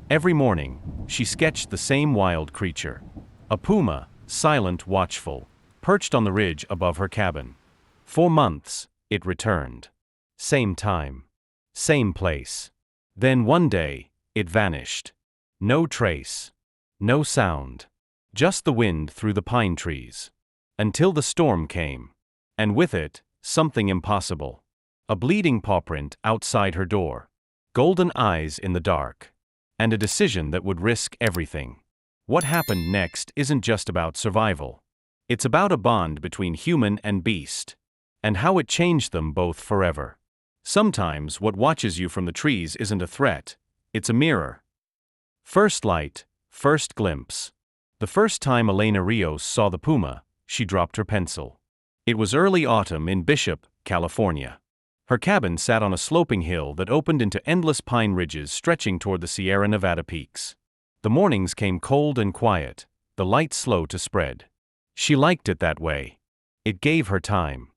Every morning, she sketched the same wild creature. A puma, silent, watchful, perched on the ridge above her cabin. For months, it returned. Same time. Same place. Then one day, it vanished. No trace. No sound. Just the wind through the pine trees. Until the storm came. And with it, something impossible. A bleeding pawprint outside her door. Golden eyes in the dark. And a decision that would risk everything. What happened next isn't just about survival. It's about a bond between human and beast. And how it changed them both forever. Sometimes what watches you from the trees isn't a threat, it's a mirror. First light, first glimpse. The first time Elena Rios saw the puma, she dropped her pencil. It was early autumn in Bishop, California. Her cabin sat on a sloping hill that opened into endless pine ridges stretching toward the Sierra Nevada peaks. The mornings came cold and quiet, the light slow to spread. She liked it that way. It gave her time.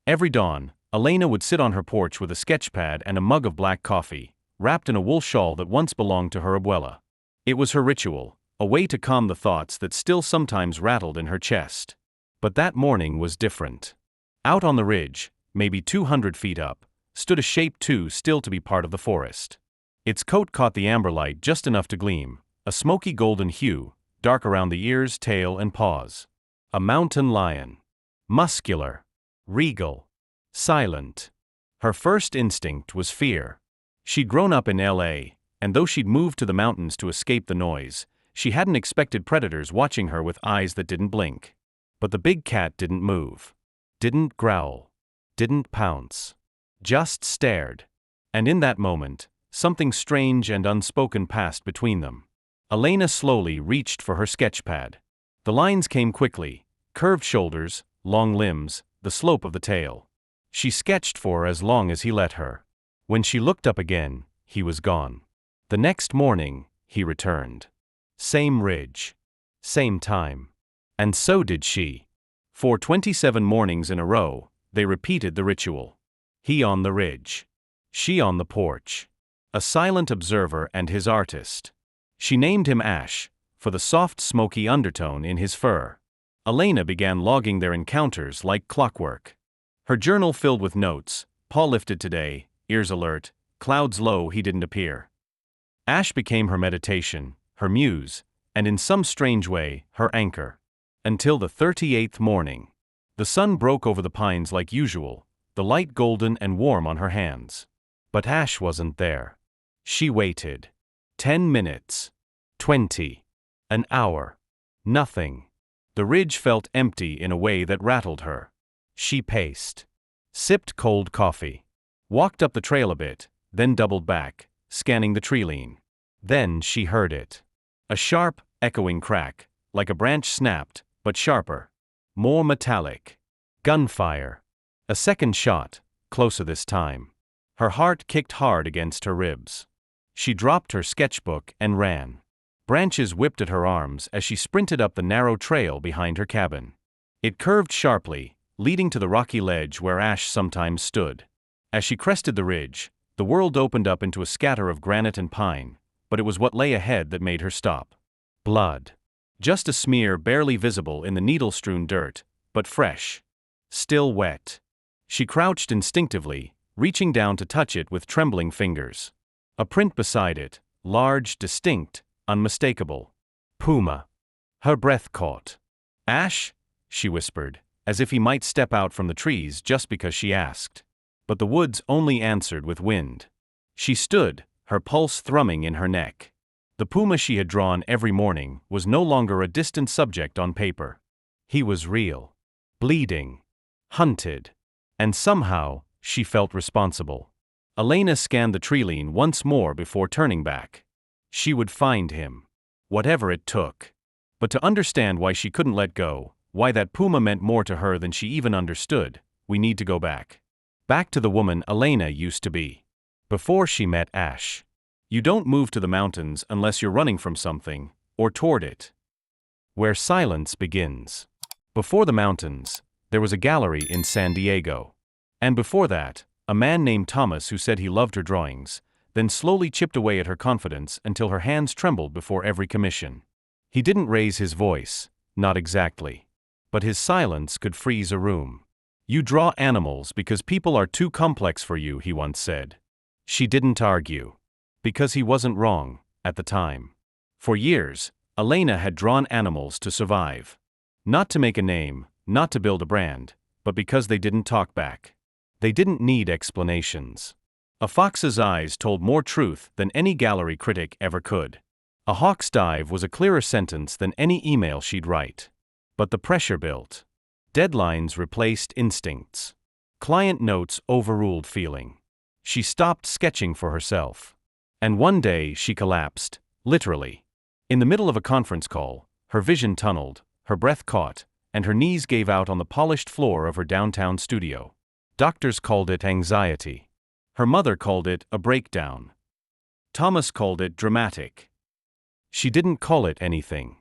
Every dawn, Elena would sit on her porch with a sketchpad and a mug of black coffee, wrapped in a wool shawl that once belonged to her abuela. It was her ritual, a way to calm the thoughts that still sometimes rattled in her chest. But that morning was different. Out on the ridge, maybe 200 feet up, stood a shape too still to be part of the forest. Its coat caught the amber light just enough to gleam, a smoky golden hue, dark around the ears, tail, and paws. A mountain lion. Muscular. Regal. Silent. Her first instinct was fear. She'd grown up in LA, and though she'd moved to the mountains to escape the noise, she hadn't expected predators watching her with eyes that didn't blink. But the big cat didn't move. Didn't growl. Didn't pounce. Just stared. And in that moment, something strange and unspoken passed between them. Elena slowly reached for her sketchpad. The lines came quickly, curved shoulders, long limbs, the slope of the tail. She sketched for as long as he let her. When she looked up again, he was gone. The next morning, he returned. Same ridge. Same time. And so did she. For 27 mornings in a row, they repeated the ritual. He on the ridge. She on the porch. A silent observer and his artist. She named him Ash, for the soft smoky undertone in his fur. Elena began logging their encounters like clockwork. Her journal filled with notes, paw lifted today, ears alert, clouds low, he didn't appear. Ash became her meditation, her muse, and in some strange way, her anchor. Until the 38th morning. The sun broke over the pines like usual, the light golden and warm on her hands. But Ash wasn't there. She waited. 10 minutes. 20. An hour. Nothing. The ridge felt empty in a way that rattled her. She paced. Sipped cold coffee. Walked up the trail a bit, then doubled back, scanning the tree line. Then she heard it. A sharp, echoing crack, like a branch snapped, but sharper. More metallic. Gunfire. A second shot, closer this time. Her heart kicked hard against her ribs. She dropped her sketchbook and ran. Branches whipped at her arms as she sprinted up the narrow trail behind her cabin. It curved sharply, leading to the rocky ledge where Ash sometimes stood. As she crested the ridge, the world opened up into a scatter of granite and pine, but it was what lay ahead that made her stop. Blood. Just a smear barely visible in the needle-strewn dirt, but fresh. Still wet. She crouched instinctively, reaching down to touch it with trembling fingers. A print beside it, large, distinct, unmistakable. Puma. Her breath caught. Ash? She whispered, as if he might step out from the trees just because she asked. But the woods only answered with wind. She stood, her pulse thrumming in her neck. The puma she had drawn every morning was no longer a distant subject on paper. He was real. Bleeding. Hunted. And somehow, she felt responsible. Elena scanned the tree line once more before turning back. She would find him. Whatever it took. But to understand why she couldn't let go, why that puma meant more to her than she even understood, we need to go back. Back to the woman Elena used to be. Before she met Ash. You don't move to the mountains unless you're running from something, or toward it. Where silence begins. Before the mountains, there was a gallery in San Diego. And before that, a man named Thomas who said he loved her drawings, then slowly chipped away at her confidence until her hands trembled before every commission. He didn't raise his voice, not exactly. But his silence could freeze a room. "You draw animals because people are too complex for you," he once said. She didn't argue. Because he wasn't wrong, at the time. For years, Elena had drawn animals to survive. Not to make a name, not to build a brand, but because they didn't talk back. They didn't need explanations. A fox's eyes told more truth than any gallery critic ever could. A hawk's dive was a clearer sentence than any email she'd write. But the pressure built. Deadlines replaced instincts. Client notes overruled feeling. She stopped sketching for herself. And one day she collapsed, literally. In the middle of a conference call, her vision tunneled, her breath caught, and her knees gave out on the polished floor of her downtown studio. Doctors called it anxiety. Her mother called it a breakdown. Thomas called it dramatic. She didn't call it anything.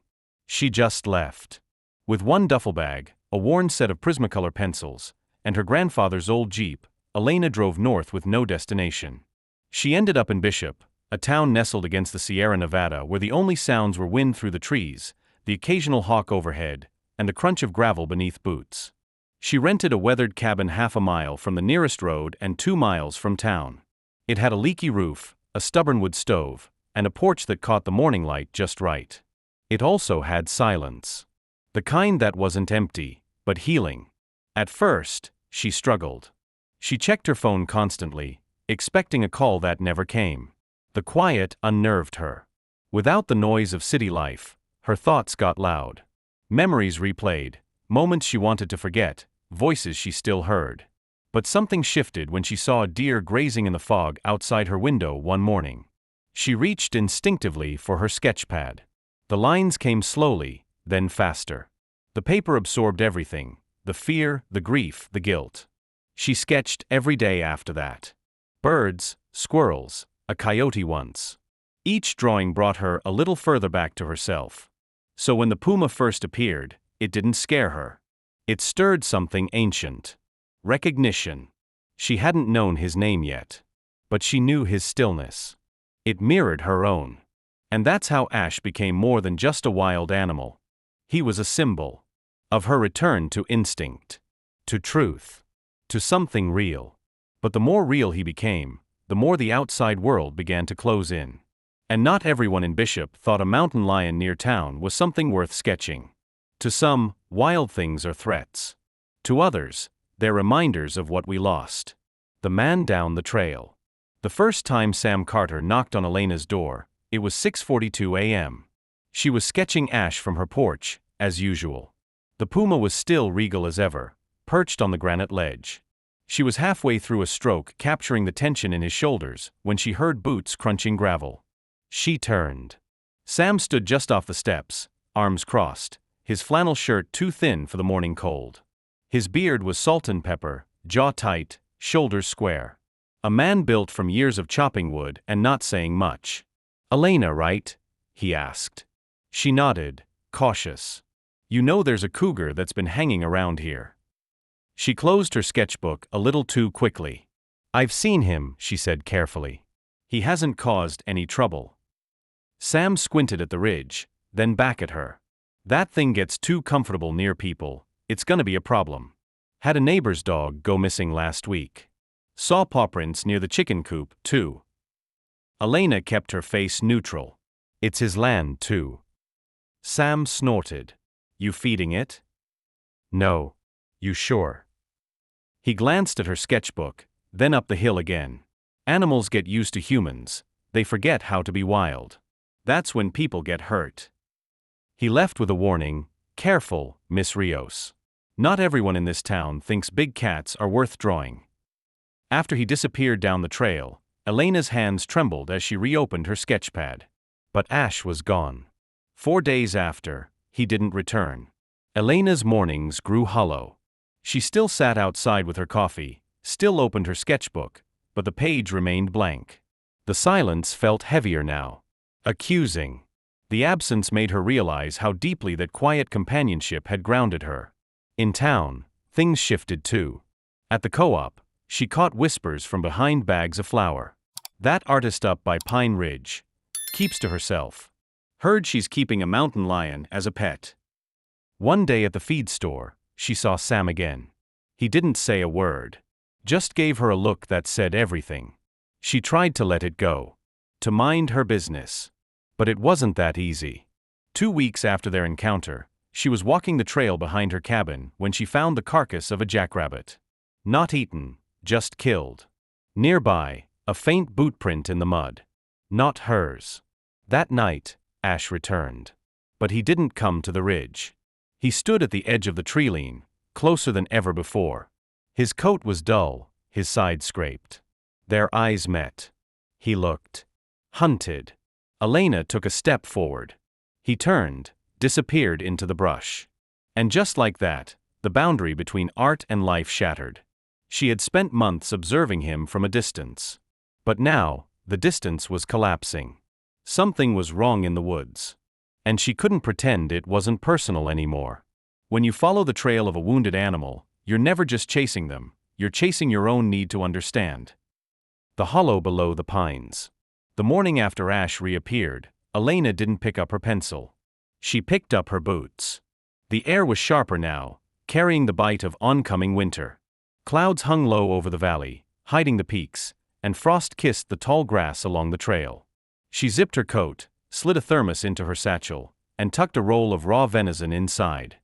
She just left. With one duffel bag, a worn set of Prismacolor pencils, and her grandfather's old Jeep, Elena drove north with no destination. She ended up in Bishop, a town nestled against the Sierra Nevada where the only sounds were wind through the trees, the occasional hawk overhead, and the crunch of gravel beneath boots. She rented a weathered cabin half a mile from the nearest road and 2 miles from town. It had a leaky roof, a stubborn wood stove, and a porch that caught the morning light just right. It also had silence. The kind that wasn't empty, but healing. At first, she struggled. She checked her phone constantly, expecting a call that never came. The quiet unnerved her. Without the noise of city life, her thoughts got loud. Memories replayed, moments she wanted to forget, voices she still heard. But something shifted when she saw a deer grazing in the fog outside her window one morning. She reached instinctively for her sketchpad. The lines came slowly, then faster. The paper absorbed everything, the fear, the grief, the guilt. She sketched every day after that. Birds, squirrels, a coyote once. Each drawing brought her a little further back to herself. So when the puma first appeared, it didn't scare her. It stirred something ancient. Recognition. She hadn't known his name yet. But she knew his stillness. It mirrored her own. And that's how Ash became more than just a wild animal. He was a symbol. Of her return to instinct. To truth. To something real. But the more real he became, the more the outside world began to close in. And not everyone in Bishop thought a mountain lion near town was something worth sketching. To some, wild things are threats. To others, they're reminders of what we lost. The man down the trail. The first time Sam Carter knocked on Elena's door, it was 6:42 a.m. She was sketching Ash from her porch, as usual. The puma was still regal as ever, perched on the granite ledge. She was halfway through a stroke capturing the tension in his shoulders when she heard boots crunching gravel. She turned. Sam stood just off the steps, arms crossed, his flannel shirt too thin for the morning cold. His beard was salt and pepper, jaw tight, shoulders square. A man built from years of chopping wood and not saying much. "Elena, right?" he asked. She nodded, cautious. "You know there's a cougar that's been hanging around here." She closed her sketchbook a little too quickly. "I've seen him," she said carefully. "He hasn't caused any trouble." Sam squinted at the ridge, then back at her. "That thing gets too comfortable near people, it's gonna be a problem. Had a neighbor's dog go missing last week. Saw pawprints near the chicken coop, too." Elena kept her face neutral. "It's his land, too." Sam snorted. "You feeding it?" "No. You sure?" He glanced at her sketchbook, then up the hill again. Animals get used to humans, they forget how to be wild. That's when people get hurt. He left with a warning, "Careful, Miss Rios. Not everyone in this town thinks big cats are worth drawing." After he disappeared down the trail, Elena's hands trembled as she reopened her sketchpad. But Ash was gone. 4 days after, he didn't return. Elena's mornings grew hollow. She still sat outside with her coffee, still opened her sketchbook, but the page remained blank. The silence felt heavier now. Accusing. The absence made her realize how deeply that quiet companionship had grounded her. In town, things shifted too. At the co-op, she caught whispers from behind bags of flour. That artist up by Pine Ridge. Keeps to herself. Heard she's keeping a mountain lion as a pet. One day at the feed store, she saw Sam again. He didn't say a word. Just gave her a look that said everything. She tried to let it go. To mind her business. But it wasn't that easy. 2 weeks after their encounter, she was walking the trail behind her cabin when she found the carcass of a jackrabbit. Not eaten, just killed. Nearby, a faint boot print in the mud. Not hers. That night, Ash returned. But he didn't come to the ridge. He stood at the edge of the treeline, closer than ever before. His coat was dull, his side scraped. Their eyes met. He looked. Hunted. Elena took a step forward. He turned, disappeared into the brush. And just like that, the boundary between art and life shattered. She had spent months observing him from a distance. But now, the distance was collapsing. Something was wrong in the woods. And she couldn't pretend it wasn't personal anymore. When you follow the trail of a wounded animal, you're never just chasing them, you're chasing your own need to understand. The hollow below the pines. The morning after Ash reappeared, Elena didn't pick up her pencil. She picked up her boots. The air was sharper now, carrying the bite of oncoming winter. Clouds hung low over the valley, hiding the peaks, and frost kissed the tall grass along the trail. She zipped her coat, slid a thermos into her satchel, and tucked a roll of raw venison inside.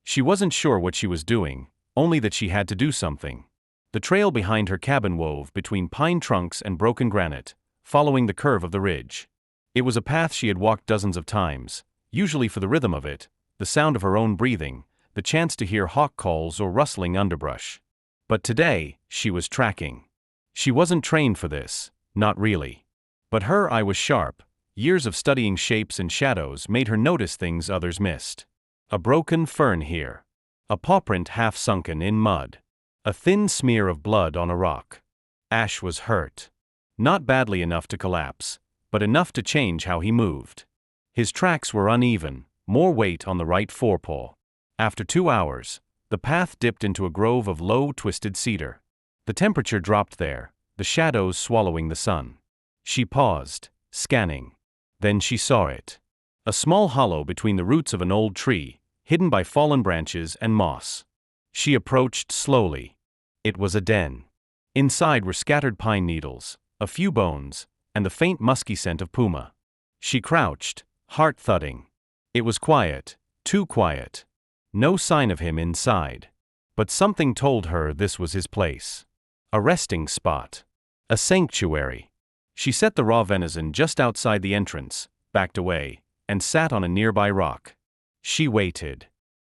She wasn't sure what she was doing, only that she had to do something. The trail behind her cabin wove between pine trunks and broken granite, following the curve of the ridge. It was a path she had walked dozens of times, usually for the rhythm of it, the sound of her own breathing, the chance to hear hawk calls or rustling underbrush. But today, she was tracking. She wasn't trained for this, not really. But her eye was sharp. Years of studying shapes and shadows made her notice things others missed. A broken fern here. A pawprint half sunken in mud. A thin smear of blood on a rock. Ash was hurt. Not badly enough to collapse, but enough to change how he moved. His tracks were uneven, more weight on the right forepaw. After 2 hours, the path dipped into a grove of low, twisted cedar. The temperature dropped there, the shadows swallowing the sun. She paused, scanning. Then she saw it. A small hollow between the roots of an old tree, hidden by fallen branches and moss. She approached slowly. It was a den. Inside were scattered pine needles, a few bones, and the faint musky scent of Puma. She crouched, heart thudding. It was quiet, too quiet. No sign of him inside. But something told her this was his place. A resting spot. A sanctuary. She set the raw venison just outside the entrance, backed away, and sat on a nearby rock. She waited.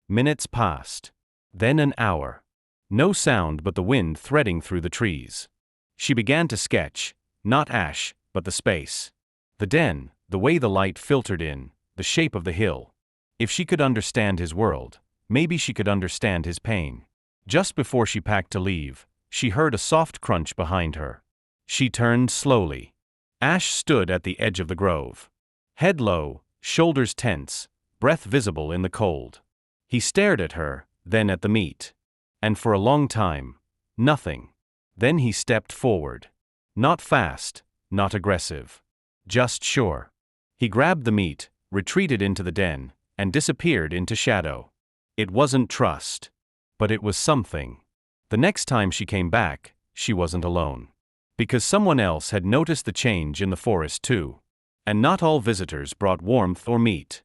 Minutes passed. Then an hour. No sound but the wind threading through the trees. She began to sketch, not Ash, but the space. The den, the way the light filtered in, the shape of the hill. If she could understand his world, maybe she could understand his pain. Just before she packed to leave, she heard a soft crunch behind her. She turned slowly. Ash stood at the edge of the grove. Head low, shoulders tense, breath visible in the cold. He stared at her, then at the meat. And for a long time, nothing. Then he stepped forward. Not fast, not aggressive. Just sure. He grabbed the meat, retreated into the den, and disappeared into shadow. It wasn't trust. But it was something. The next time she came back, she wasn't alone. Because someone else had noticed the change in the forest too. And not all visitors brought warmth or meat.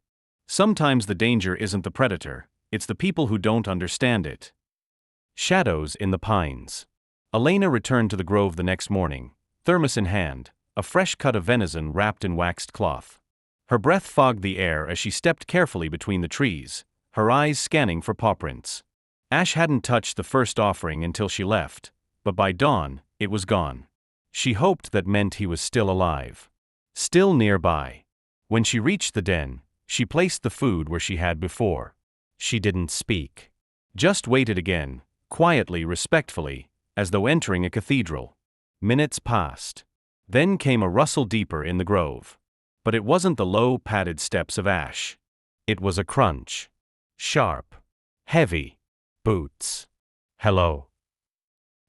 Sometimes the danger isn't the predator, it's the people who don't understand it. Shadows in the pines. Elena returned to the grove the next morning, thermos in hand, a fresh cut of venison wrapped in waxed cloth. Her breath fogged the air as she stepped carefully between the trees, her eyes scanning for pawprints. Ash hadn't touched the first offering until she left, but by dawn, it was gone. She hoped that meant he was still alive. Still nearby. When she reached the den, she placed the food where she had before. She didn't speak. Just waited again, quietly, respectfully, as though entering a cathedral. Minutes passed. Then came a rustle deeper in the grove. But it wasn't the low, padded steps of Ash. It was a crunch. Sharp. Heavy. Boots. Hello.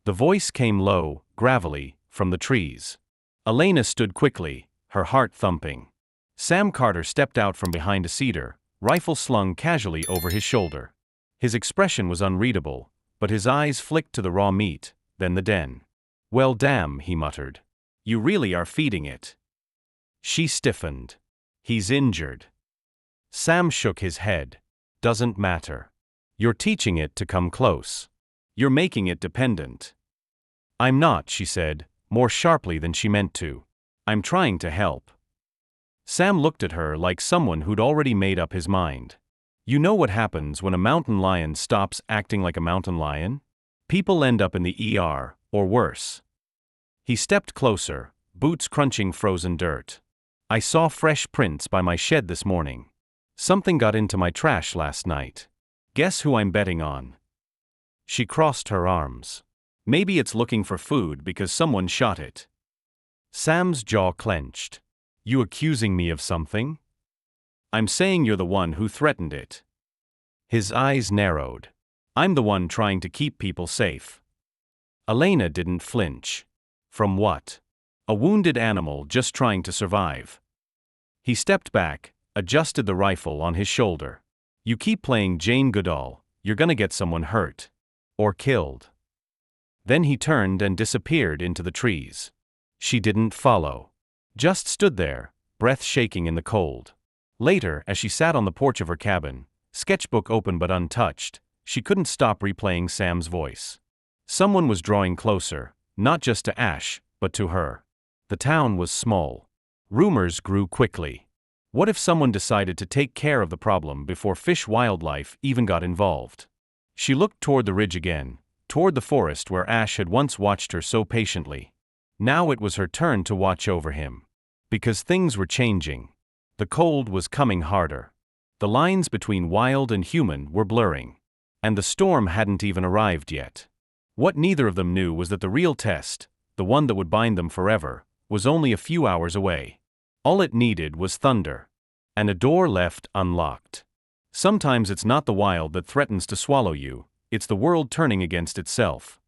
The voice came low, gravelly, from the trees. Elena stood quickly, her heart thumping. Sam Carter stepped out from behind a cedar, rifle slung casually over his shoulder. His expression was unreadable, but his eyes flicked to the raw meat, then the den. "Well, damn," he muttered. "You really are feeding it." She stiffened. "He's injured." Sam shook his head. "Doesn't matter. You're teaching it to come close. You're making it dependent." "I'm not," she said, more sharply than she meant to. "I'm trying to help." Sam looked at her like someone who'd already made up his mind. You know what happens when a mountain lion stops acting like a mountain lion? People end up in the ER, or worse. He stepped closer, boots crunching frozen dirt. "I saw fresh prints by my shed this morning. Something got into my trash last night. Guess who I'm betting on?" She crossed her arms. "Maybe it's looking for food because someone shot it." Sam's jaw clenched. "You accusing me of something?" "I'm saying you're the one who threatened it." His eyes narrowed. "I'm the one trying to keep people safe." Elena didn't flinch. "From what?" "A wounded animal just trying to survive." He stepped back, adjusted the rifle on his shoulder. "You keep playing Jane Goodall, you're gonna get someone hurt. Or killed." Then he turned and disappeared into the trees. She didn't follow. Just stood there, breath shaking in the cold. Later, as she sat on the porch of her cabin, sketchbook open but untouched, she couldn't stop replaying Sam's voice. Someone was drawing closer, not just to Ash, but to her. The town was small. Rumors grew quickly. What if someone decided to take care of the problem before fish wildlife even got involved? She looked toward the ridge again, toward the forest where Ash had once watched her so patiently. Now it was her turn to watch over him. Because things were changing. The cold was coming harder. The lines between wild and human were blurring. And the storm hadn't even arrived yet. What neither of them knew was that the real test, the one that would bind them forever, was only a few hours away. All it needed was thunder. And a door left unlocked. Sometimes it's not the wild that threatens to swallow you, it's the world turning against itself.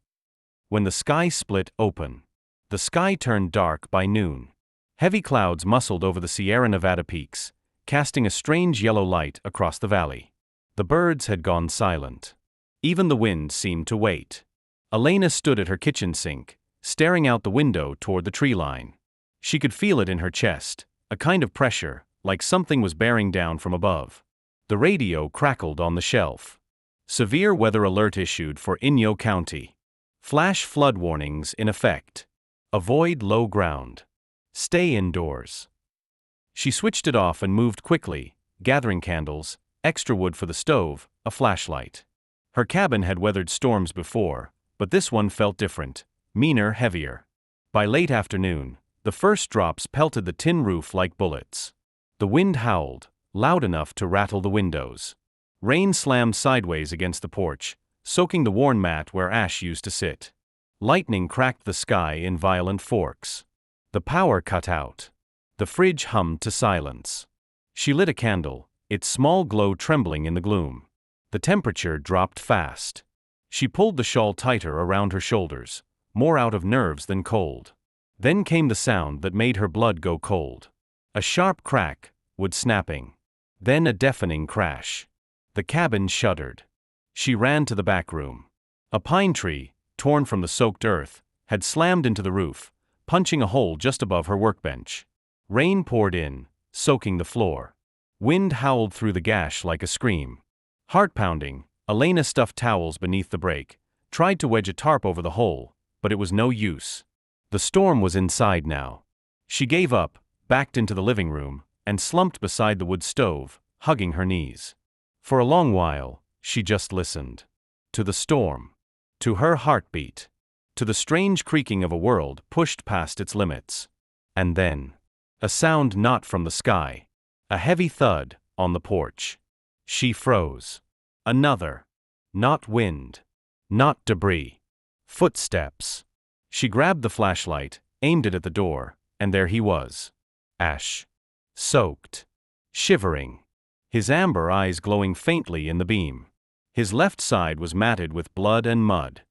When the sky split open. The sky turned dark by noon. Heavy clouds muscled over the Sierra Nevada peaks, casting a strange yellow light across the valley. The birds had gone silent. Even the wind seemed to wait. Elena stood at her kitchen sink, staring out the window toward the tree line. She could feel it in her chest, a kind of pressure, like something was bearing down from above. The radio crackled on the shelf. Severe weather alert issued for Inyo County. Flash flood warnings in effect. Avoid low ground. Stay indoors. She switched it off and moved quickly, gathering candles, extra wood for the stove, a flashlight. Her cabin had weathered storms before, but this one felt different, meaner, heavier. By late afternoon, the first drops pelted the tin roof like bullets. The wind howled, loud enough to rattle the windows. Rain slammed sideways against the porch, soaking the worn mat where Ash used to sit. Lightning cracked the sky in violent forks. The power cut out. The fridge hummed to silence. She lit a candle, its small glow trembling in the gloom. The temperature dropped fast. She pulled the shawl tighter around her shoulders, more out of nerves than cold. Then came the sound that made her blood go cold. A sharp crack, wood snapping. Then a deafening crash. The cabin shuddered. She ran to the back room. A pine tree, torn from the soaked earth, had slammed into the roof, punching a hole just above her workbench. Rain poured in, soaking the floor. Wind howled through the gash like a scream. Heart-pounding, Elena stuffed towels beneath the break, tried to wedge a tarp over the hole, but it was no use. The storm was inside now. She gave up, backed into the living room, and slumped beside the wood stove, hugging her knees. For a long while, she just listened. To the storm. To her heartbeat. To the strange creaking of a world pushed past its limits. And then. A sound not from the sky. A heavy thud, on the porch. She froze. Another. Not wind. Not debris. Footsteps. She grabbed the flashlight, aimed it at the door, and there he was. Ash. Soaked. Shivering. His amber eyes glowing faintly in the beam. His left side was matted with blood and mud.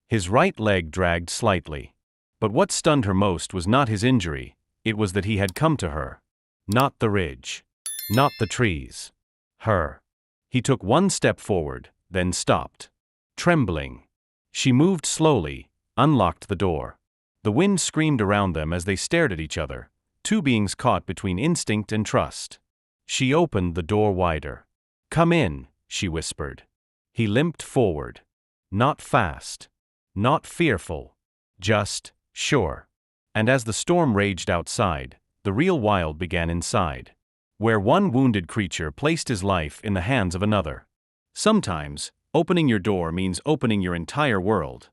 His right leg dragged slightly. But what stunned her most was not his injury, it was that he had come to her. Not the ridge. Not the trees. Her. He took one step forward, then stopped. Trembling. She moved slowly, unlocked the door. The wind screamed around them as they stared at each other, two beings caught between instinct and trust. She opened the door wider. "Come in," she whispered. He limped forward. Not fast. Not fearful. Just sure. And as the storm raged outside, the real wild began inside, where one wounded creature placed his life in the hands of another. Sometimes, opening your door means opening your entire world.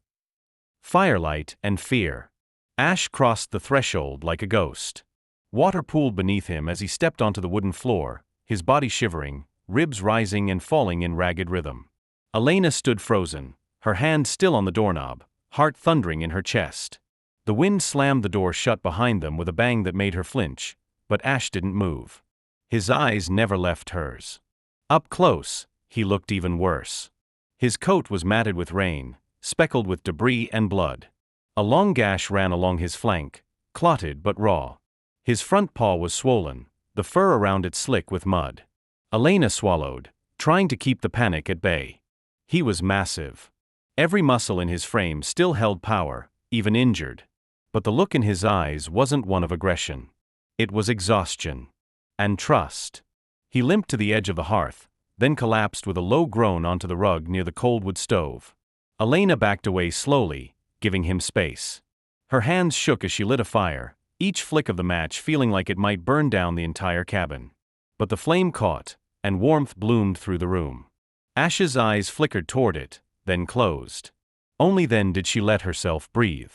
Firelight and fear. Ash crossed the threshold like a ghost. Water pooled beneath him as he stepped onto the wooden floor, his body shivering, ribs rising and falling in ragged rhythm. Elena stood frozen, her hand still on the doorknob, heart thundering in her chest. The wind slammed the door shut behind them with a bang that made her flinch, but Ash didn't move. His eyes never left hers. Up close, he looked even worse. His coat was matted with rain, speckled with debris and blood. A long gash ran along his flank, clotted but raw. His front paw was swollen, the fur around it slick with mud. Elena swallowed, trying to keep the panic at bay. He was massive. Every muscle in his frame still held power, even injured. But the look in his eyes wasn't one of aggression. It was exhaustion. And trust. He limped to the edge of the hearth, then collapsed with a low groan onto the rug near the cold wood stove. Elena backed away slowly, giving him space. Her hands shook as she lit a fire, each flick of the match feeling like it might burn down the entire cabin. But the flame caught, and warmth bloomed through the room. Ash's eyes flickered toward it, then closed. Only then did she let herself breathe.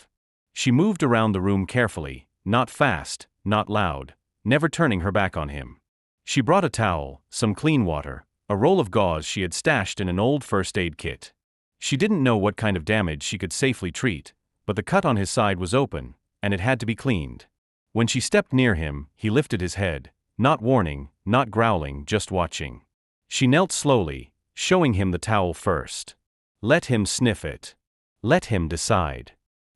She moved around the room carefully, not fast, not loud, never turning her back on him. She brought a towel, some clean water, a roll of gauze she had stashed in an old first aid kit. She didn't know what kind of damage she could safely treat, but the cut on his side was open, and it had to be cleaned. When she stepped near him, he lifted his head, not warning, not growling, just watching. She knelt slowly, showing him the towel first. Let him sniff it. Let him decide.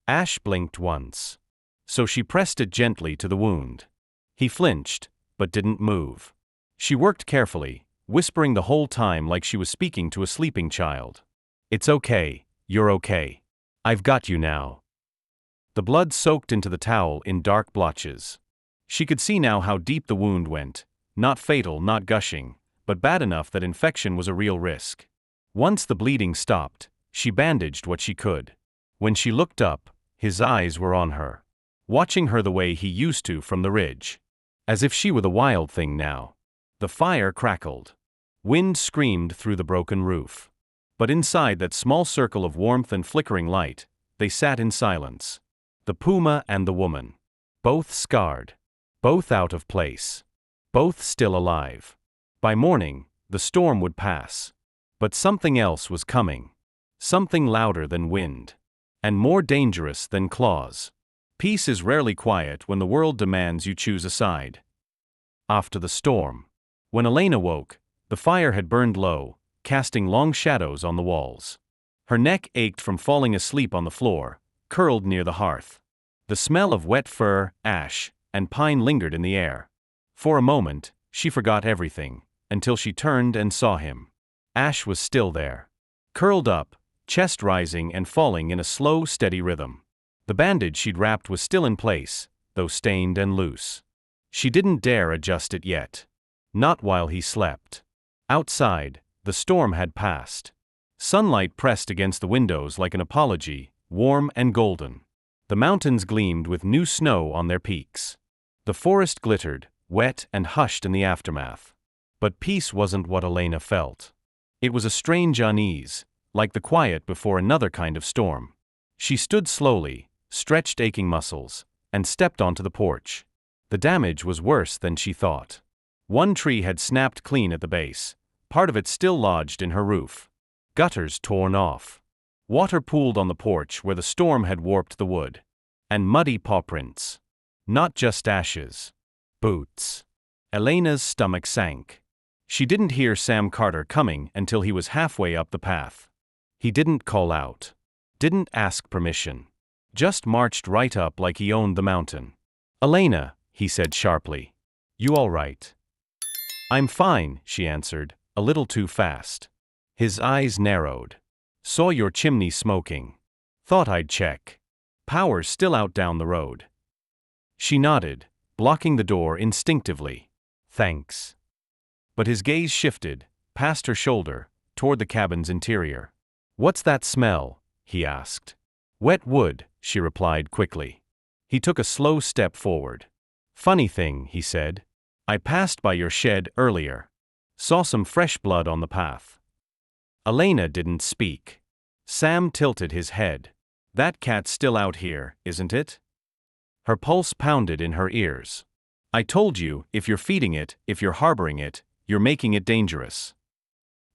Ash blinked once. So she pressed it gently to the wound. He flinched, but didn't move. She worked carefully, whispering the whole time like she was speaking to a sleeping child. "It's okay, you're okay. I've got you now." The blood soaked into the towel in dark blotches. She could see now how deep the wound went, not fatal, not gushing, but bad enough that infection was a real risk. Once the bleeding stopped, she bandaged what she could. When she looked up, his eyes were on her, watching her the way he used to from the ridge. As if she were the wild thing now. The fire crackled. Wind screamed through the broken roof. But inside that small circle of warmth and flickering light, they sat in silence. The Puma and the woman. Both scarred. Both out of place. Both still alive. By morning, the storm would pass. But something else was coming. Something louder than wind. And more dangerous than claws. Peace is rarely quiet when the world demands you choose a side. After the storm. When Elena woke, the fire had burned low, casting long shadows on the walls. Her neck ached from falling asleep on the floor, curled near the hearth. The smell of wet fur, ash, and pine lingered in the air. For a moment, she forgot everything, until she turned and saw him. Ash was still there. Curled up, chest rising and falling in a slow, steady rhythm. The bandage she'd wrapped was still in place, though stained and loose. She didn't dare adjust it yet. Not while he slept. Outside, the storm had passed. Sunlight pressed against the windows like an apology, warm and golden. The mountains gleamed with new snow on their peaks. The forest glittered, wet and hushed in the aftermath. But peace wasn't what Elena felt. It was a strange unease, like the quiet before another kind of storm. She stood slowly, stretched aching muscles, and stepped onto the porch. The damage was worse than she thought. One tree had snapped clean at the base, part of it still lodged in her roof. Gutters torn off. Water pooled on the porch where the storm had warped the wood. And muddy paw prints. Not just ashes. Boots. Elena's stomach sank. She didn't hear Sam Carter coming until he was halfway up the path. He didn't call out. Didn't ask permission. Just marched right up like he owned the mountain. "Elena," he said sharply. "You all right?" "I'm fine," she answered, a little too fast. His eyes narrowed. "Saw your chimney smoking. Thought I'd check. Power's still out down the road." She nodded, blocking the door instinctively. "Thanks." But his gaze shifted, past her shoulder, toward the cabin's interior. "What's that smell?" he asked. "Wet wood," she replied quickly. He took a slow step forward. "Funny thing," he said. "I passed by your shed earlier. Saw some fresh blood on the path." Elena didn't speak. Sam tilted his head. "That cat's still out here, isn't it?" Her pulse pounded in her ears. "I told you, if you're feeding it, if you're harboring it, you're making it dangerous."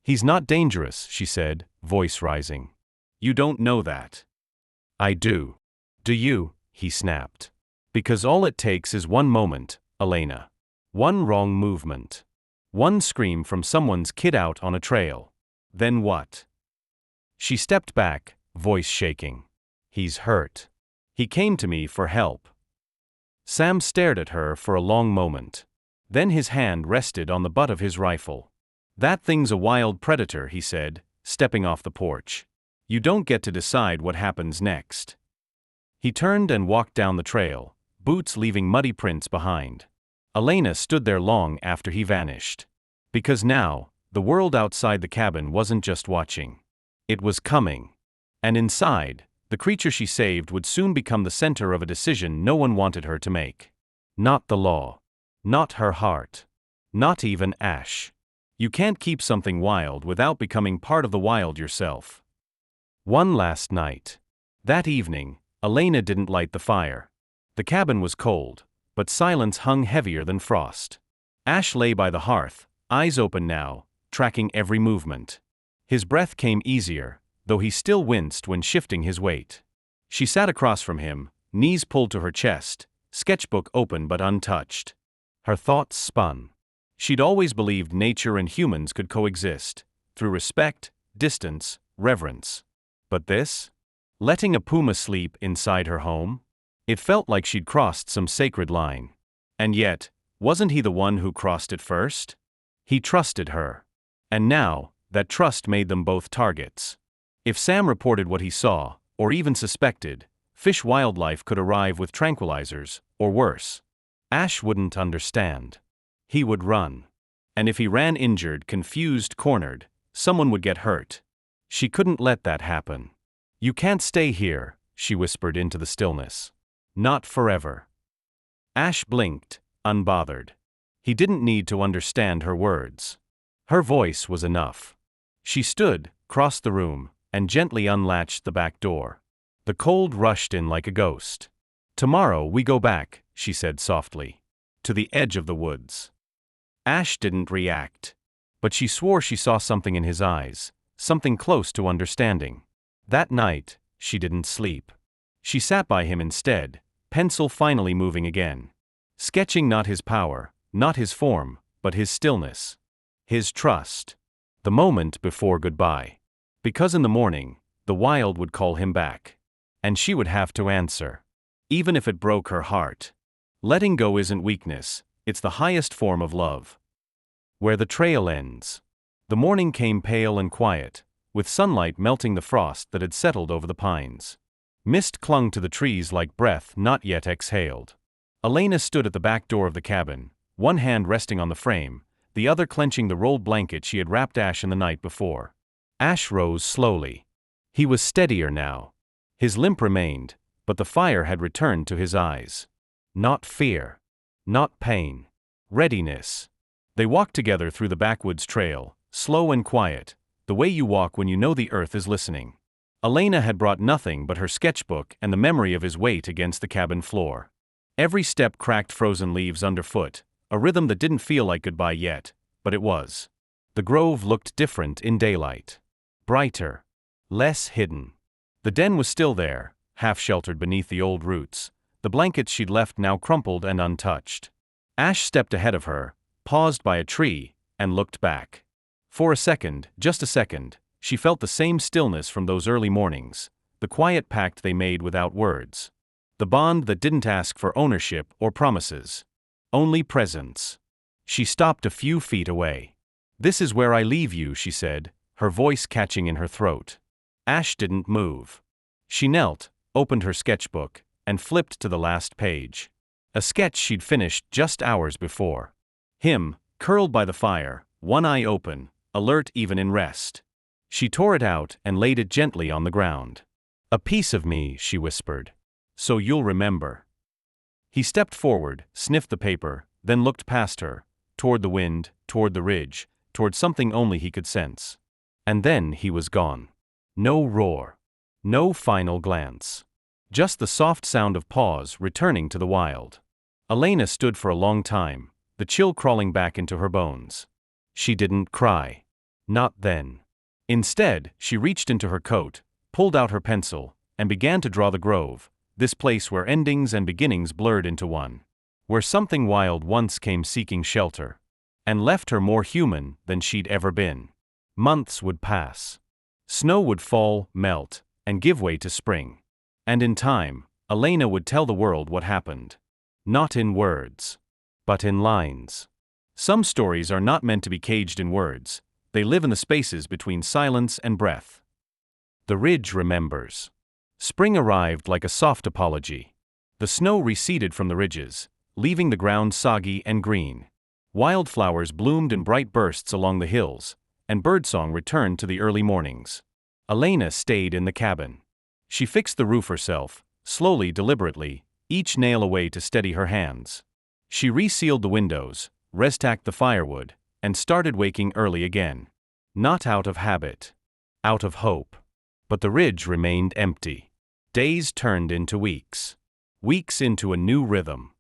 "He's not dangerous," she said, voice rising. "You don't know that." "I do." "Do you?" he snapped. "Because all it takes is one moment, Elena. One wrong movement. One scream from someone's kid out on a trail. Then what?" She stepped back, voice shaking. "He's hurt. He came to me for help." Sam stared at her for a long moment. Then his hand rested on the butt of his rifle. "That thing's a wild predator," he said, stepping off the porch. "You don't get to decide what happens next." He turned and walked down the trail, boots leaving muddy prints behind. Elena stood there long after he vanished. Because now, the world outside the cabin wasn't just watching. It was coming. And inside, the creature she saved would soon become the center of a decision no one wanted her to make. Not the law. Not her heart. Not even Ash. You can't keep something wild without becoming part of the wild yourself. One last night. That evening, Elena didn't light the fire. The cabin was cold, but silence hung heavier than frost. Ash lay by the hearth, eyes open now, tracking every movement. His breath came easier, though he still winced when shifting his weight. She sat across from him, knees pulled to her chest, sketchbook open but untouched. Her thoughts spun. She'd always believed nature and humans could coexist, through respect, distance, reverence. But this? Letting a puma sleep inside her home? It felt like she'd crossed some sacred line. And yet, wasn't he the one who crossed it first? He trusted her. And now, that trust made them both targets. If Sam reported what he saw, or even suspected, fish wildlife could arrive with tranquilizers, or worse. Ash wouldn't understand. He would run. And if he ran injured, confused, cornered, someone would get hurt. She couldn't let that happen. "You can't stay here," she whispered into the stillness. "Not forever." Ash blinked, unbothered. He didn't need to understand her words. Her voice was enough. She stood, crossed the room, and gently unlatched the back door. The cold rushed in like a ghost. "Tomorrow we go back," she said softly. "To the edge of the woods." Ash didn't react. But she swore she saw something in his eyes, something close to understanding. That night, she didn't sleep. She sat by him instead, pencil finally moving again. Sketching not his power, not his form, but his stillness. His trust. The moment before goodbye. Because in the morning, the wild would call him back. And she would have to answer. Even if it broke her heart. Letting go isn't weakness, it's the highest form of love. Where the trail ends. The morning came pale and quiet, with sunlight melting the frost that had settled over the pines. Mist clung to the trees like breath not yet exhaled. Elena stood at the back door of the cabin, one hand resting on the frame, the other clenching the rolled blanket she had wrapped Ash in the night before. Ash rose slowly. He was steadier now. His limp remained, but the fire had returned to his eyes. Not fear. Not pain. Readiness. They walked together through the backwoods trail, slow and quiet, the way you walk when you know the earth is listening. Elena had brought nothing but her sketchbook and the memory of his weight against the cabin floor. Every step cracked frozen leaves underfoot, a rhythm that didn't feel like goodbye yet, but it was. The grove looked different in daylight. Brighter. Less hidden. The den was still there, half sheltered beneath the old roots, the blankets she'd left now crumpled and untouched. Ash stepped ahead of her, paused by a tree, and looked back. For a second, just a second, she felt the same stillness from those early mornings, the quiet pact they made without words. The bond that didn't ask for ownership or promises. Only presence. She stopped a few feet away. "This is where I leave you," she said, her voice catching in her throat. Ash didn't move. She knelt, opened her sketchbook, and flipped to the last page. A sketch she'd finished just hours before. Him, curled by the fire, one eye open, alert even in rest. She tore it out and laid it gently on the ground. "A piece of me," she whispered. "So you'll remember." He stepped forward, sniffed the paper, then looked past her, toward the wind, toward the ridge, toward something only he could sense. And then he was gone. No roar. No final glance. Just the soft sound of Paws returning to the wild. Elena stood for a long time, the chill crawling back into her bones. She didn't cry. Not then. Instead, she reached into her coat, pulled out her pencil, and began to draw the grove, this place where endings and beginnings blurred into one. Where something wild once came seeking shelter. And left her more human than she'd ever been. Months would pass. Snow would fall, melt, and give way to spring. And in time, Elena would tell the world what happened. Not in words, but in lines. Some stories are not meant to be caged in words, they live in the spaces between silence and breath. The ridge remembers. Spring arrived like a soft apology. The snow receded from the ridges, leaving the ground soggy and green. Wildflowers bloomed in bright bursts along the hills, and birdsong returned to the early mornings. Elena stayed in the cabin. She fixed the roof herself, slowly, deliberately, each nail away to steady her hands. She resealed the windows, restacked the firewood, and started waking early again. Not out of habit. Out of hope. But the ridge remained empty. Days turned into weeks. Weeks into a new rhythm.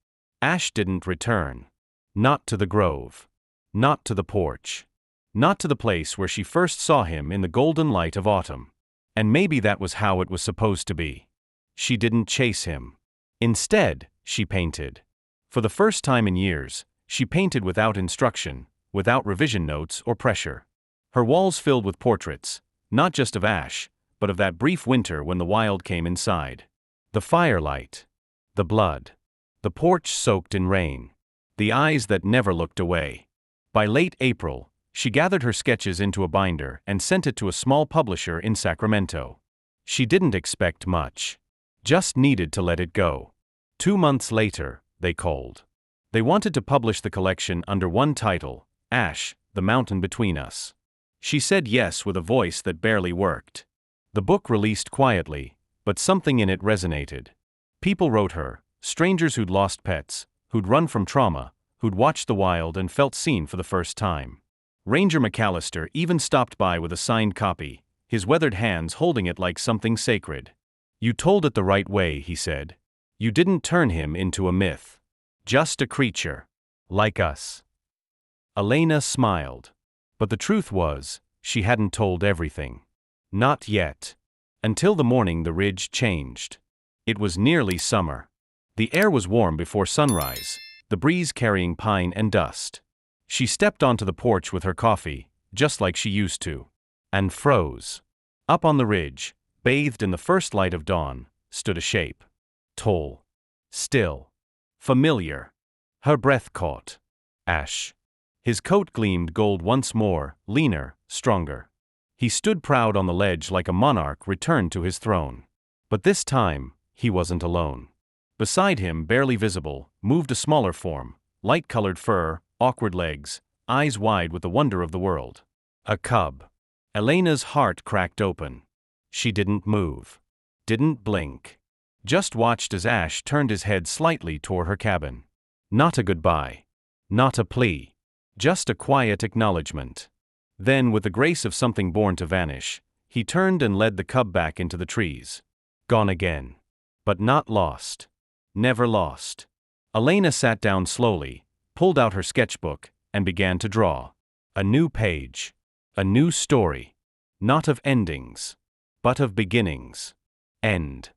Ash didn't return. Not to the grove. Not to the porch. Not to the place where she first saw him in the golden light of autumn. And maybe that was how it was supposed to be. She didn't chase him. Instead, she painted. For the first time in years, she painted without instruction, without revision notes or pressure. Her walls filled with portraits, not just of Ash, but of that brief winter when the wild came inside. The firelight. The blood. The porch soaked in rain. The eyes that never looked away. By late April, she gathered her sketches into a binder and sent it to a small publisher in Sacramento. She didn't expect much. Just needed to let it go. 2 months later, they called. They wanted to publish the collection under one title, Ash, The Mountain Between Us. She said yes with a voice that barely worked. The book released quietly, but something in it resonated. People wrote her, strangers who'd lost pets, who'd run from trauma, who'd watched the wild and felt seen for the first time. Ranger McAllister even stopped by with a signed copy, his weathered hands holding it like something sacred. "You told it the right way," he said. "You didn't turn him into a myth. Just a creature. Like us." Elena smiled. But the truth was, she hadn't told everything. Not yet. Until the morning the ridge changed. It was nearly summer. The air was warm before sunrise, the breeze carrying pine and dust. She stepped onto the porch with her coffee, just like she used to, and froze. Up on the ridge, bathed in the first light of dawn, stood a shape. Tall. Still. Familiar. Her breath caught. Ash. His coat gleamed gold once more, leaner, stronger. He stood proud on the ledge like a monarch returned to his throne. But this time, he wasn't alone. Beside him, barely visible, moved a smaller form, light-colored fur, awkward legs, eyes wide with the wonder of the world. A cub. Elena's heart cracked open. She didn't move. Didn't blink. Just watched as Ash turned his head slightly toward her cabin. Not a goodbye. Not a plea. Just a quiet acknowledgement. Then, with the grace of something born to vanish, he turned and led the cub back into the trees. Gone again. But not lost. Never lost. Elena sat down slowly, pulled out her sketchbook, and began to draw. A new page. A new story. Not of endings, but of beginnings. End.